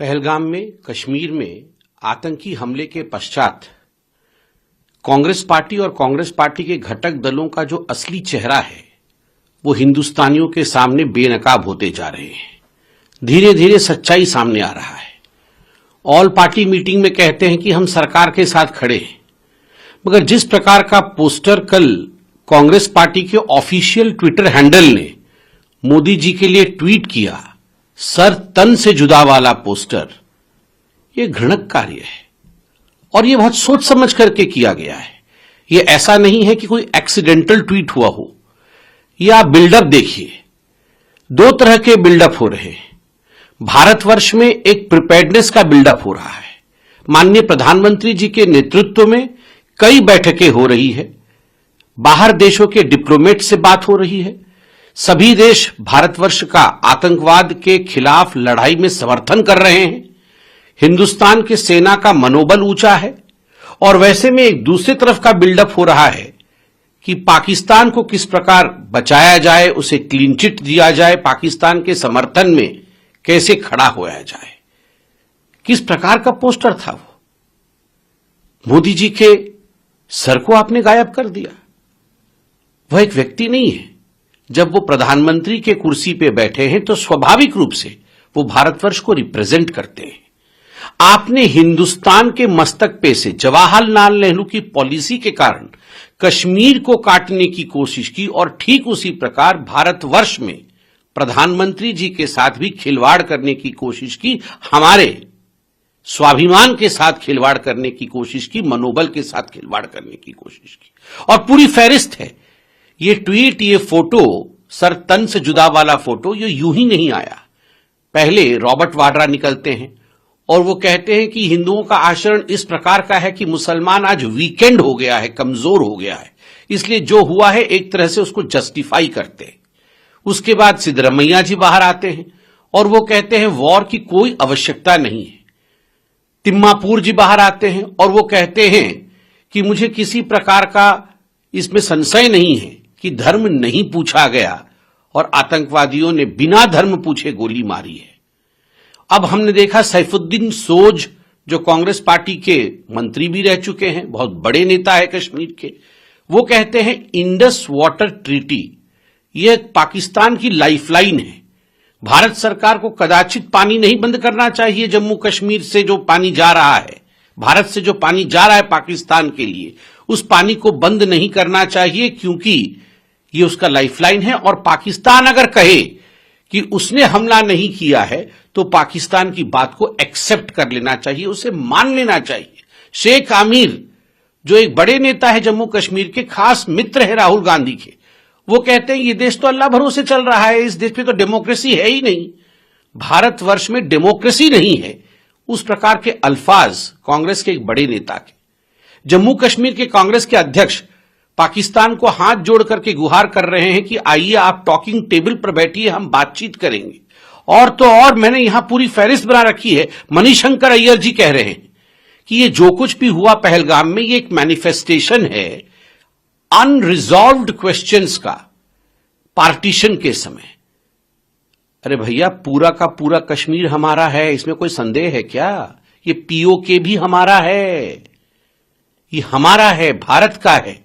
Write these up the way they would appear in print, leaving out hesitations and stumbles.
पहलगाम में कश्मीर में आतंकी हमले के पश्चात कांग्रेस पार्टी और कांग्रेस पार्टी के घटक दलों का जो असली चेहरा है वो हिंदुस्तानियों के सामने बेनकाब होते जा रहे हैं। धीरे धीरे सच्चाई सामने आ रहा है। ऑल पार्टी मीटिंग में कहते हैं कि हम सरकार के साथ खड़े हैं, मगर जिस प्रकार का पोस्टर कल कांग्रेस पार्टी के ऑफिशियल ट्विटर हैंडल ने मोदी जी के लिए ट्वीट किया, सर तन से जुदा वाला पोस्टर, यह घृणक कार्य है और यह बहुत सोच समझ करके किया गया है। यह ऐसा नहीं है कि कोई एक्सीडेंटल ट्वीट हुआ हो। यह आप बिल्डअप देखिए, दो तरह के बिल्डअप हो रहे हैं। भारतवर्ष में एक प्रिपेयर्डनेस का बिल्डअप हो रहा है। माननीय प्रधानमंत्री जी के नेतृत्व में कई बैठकें हो रही है, बाहर देशों के डिप्लोमेट से बात हो रही है। सभी देश भारतवर्ष का आतंकवाद के खिलाफ लड़ाई में समर्थन कर रहे हैं। हिंदुस्तान की सेना का मनोबल ऊंचा है और वैसे में एक दूसरी तरफ का बिल्डअप हो रहा है कि पाकिस्तान को किस प्रकार बचाया जाए, उसे क्लीन चिट दिया जाए, पाकिस्तान के समर्थन में कैसे खड़ा होया जाए। किस प्रकार का पोस्टर था वो? मोदी जी के सर को आपने गायब कर दिया। वह एक व्यक्ति नहीं है। जब वो प्रधानमंत्री के कुर्सी पे बैठे हैं तो स्वाभाविक रूप से वो भारतवर्ष को रिप्रेजेंट करते हैं। आपने हिंदुस्तान के मस्तक पे से जवाहरलाल नेहरू की पॉलिसी के कारण कश्मीर को काटने की कोशिश की और ठीक उसी प्रकार भारतवर्ष में प्रधानमंत्री जी के साथ भी खिलवाड़ करने की कोशिश की, हमारे स्वाभिमान के साथ खिलवाड़ करने की कोशिश की, मनोबल के साथ खिलवाड़ करने की कोशिश की। और पूरी फहरिस्त है। ये ट्वीट, ये फोटो, सर तन से जुदा वाला फोटो, ये यूं ही नहीं आया। पहले रॉबर्ट वाड्रा निकलते हैं और वो कहते हैं कि हिंदुओं का आचरण इस प्रकार का है कि मुसलमान आज वीकेंड हो गया है, कमजोर हो गया है, इसलिए जो हुआ है एक तरह से उसको जस्टिफाई करते हैं। उसके बाद सिद्धरमैया जी बाहर आते हैं और वो कहते हैं वॉर की कोई आवश्यकता नहीं है। तिम्मापुर जी बाहर आते हैं और वो कहते हैं कि मुझे किसी प्रकार का इसमें संशय नहीं है कि धर्म नहीं पूछा गया और आतंकवादियों ने बिना धर्म पूछे गोली मारी है। अब हमने देखा सैफुद्दीन सोज, जो कांग्रेस पार्टी के मंत्री भी रह चुके हैं, बहुत बड़े नेता है कश्मीर के, वो कहते हैं इंडस वाटर ट्रीटी यह पाकिस्तान की लाइफलाइन है। भारत सरकार को कदाचित पानी नहीं बंद करना चाहिए। जम्मू कश्मीर से जो पानी जा रहा है, भारत से जो पानी जा रहा है पाकिस्तान के लिए, उस पानी को बंद नहीं करना चाहिए क्योंकि ये उसका लाइफलाइन है। और पाकिस्तान अगर कहे कि उसने हमला नहीं किया है तो पाकिस्तान की बात को एक्सेप्ट कर लेना चाहिए, उसे मान लेना चाहिए। शेख आमिर, जो एक बड़े नेता है जम्मू कश्मीर के, खास मित्र है राहुल गांधी के, वो कहते हैं ये देश तो अल्लाह भरोसे चल रहा है, इस देश में तो डेमोक्रेसी है ही नहीं, भारतवर्ष में डेमोक्रेसी नहीं है। उस प्रकार के अल्फाज कांग्रेस के एक बड़े नेता के। जम्मू कश्मीर के कांग्रेस के अध्यक्ष पाकिस्तान को हाथ जोड़ करके गुहार कर रहे हैं कि आइए आप टॉकिंग टेबल पर बैठिए, हम बातचीत करेंगे। और तो और मैंने यहां पूरी फहरिस्त बना रखी है। मणिशंकर अय्यर जी कह रहे हैं कि ये जो कुछ भी हुआ पहलगाम में, ये एक मैनिफेस्टेशन है अनरिजॉल्व्ड क्वेश्चंस का पार्टीशन के समय। अरे भैया, पूरा का पूरा कश्मीर हमारा है, इसमें कोई संदेह है क्या? ये पीओके भी हमारा है, ये हमारा है, भारत का है।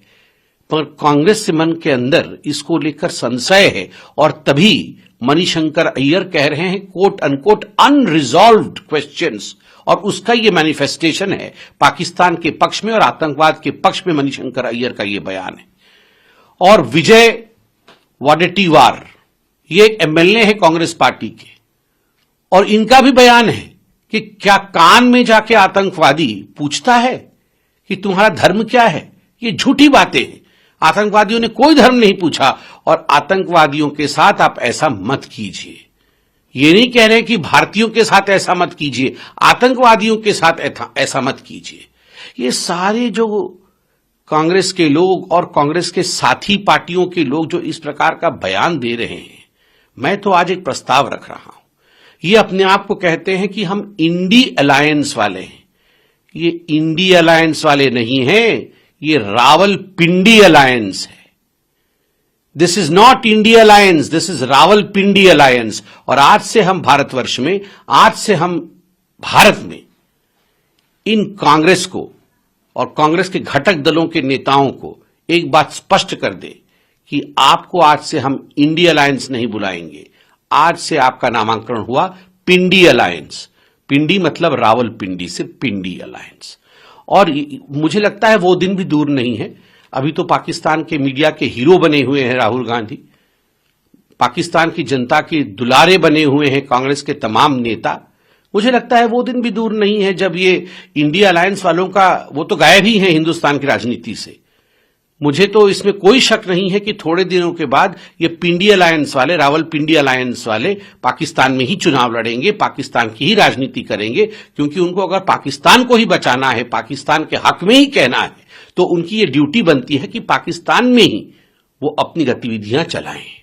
पर कांग्रेस से मन के अंदर इसको लेकर संशय है और तभी मणिशंकर अय्यर कह रहे हैं कोट अनकोट अनरिजॉल्व्ड क्वेश्चंस, और उसका ये मैनिफेस्टेशन है पाकिस्तान के पक्ष में और आतंकवाद के पक्ष में। मणिशंकर अय्यर का ये बयान है। और विजय वडेट्टीवार, ये एक एमएलए है कांग्रेस पार्टी के, और इनका भी बयान है कि क्या कान में जाके आतंकवादी पूछता है कि तुम्हारा धर्म क्या है? ये झूठी बातें हैं। आतंकवादियों ने कोई धर्म नहीं पूछा और आतंकवादियों के साथ आप ऐसा मत कीजिए। ये नहीं कह रहे कि भारतीयों के साथ ऐसा मत कीजिए, आतंकवादियों के साथ ऐसा मत कीजिए। ये सारे जो कांग्रेस के लोग और कांग्रेस के साथी पार्टियों के लोग जो इस प्रकार का बयान दे रहे हैं, मैं तो आज एक प्रस्ताव रख रहा हूं। ये अपने आप को कहते हैं कि हम इंडी अलायंस वाले हैं। ये इंडी अलायंस वाले नहीं हैं, ये रावलपिंडी अलायंस है। This is not India alliance, this is Rawalpindi alliance. और आज से हम भारतवर्ष में, आज से हम भारत में इन कांग्रेस को और कांग्रेस के घटक दलों के नेताओं को एक बात स्पष्ट कर दे कि आपको आज से हम इंडिया अलायंस नहीं बुलाएंगे, आज से आपका नामांकन हुआ पिंडी अलायंस। पिंडी मतलब रावलपिंडी से पिंडी अलायंस। और मुझे लगता है वो दिन भी दूर नहीं है। अभी तो पाकिस्तान के मीडिया के हीरो बने हुए हैं राहुल गांधी, पाकिस्तान की जनता के दुलारे बने हुए हैं कांग्रेस के तमाम नेता। मुझे लगता है वो दिन भी दूर नहीं है जब ये इंडिया अलायंस वालों का, वो तो गायब ही है हिंदुस्तान की राजनीति से। मुझे तो इसमें कोई शक नहीं है कि थोड़े दिनों के बाद ये पिंडी अलायंस वाले, रावलपिंडी अलायंस वाले पाकिस्तान में ही चुनाव लड़ेंगे, पाकिस्तान की ही राजनीति करेंगे, क्योंकि उनको अगर पाकिस्तान को ही बचाना है, पाकिस्तान के हक में ही कहना है, तो उनकी ये ड्यूटी बनती है कि पाकिस्तान में ही वो अपनी गतिविधियां चलाएं।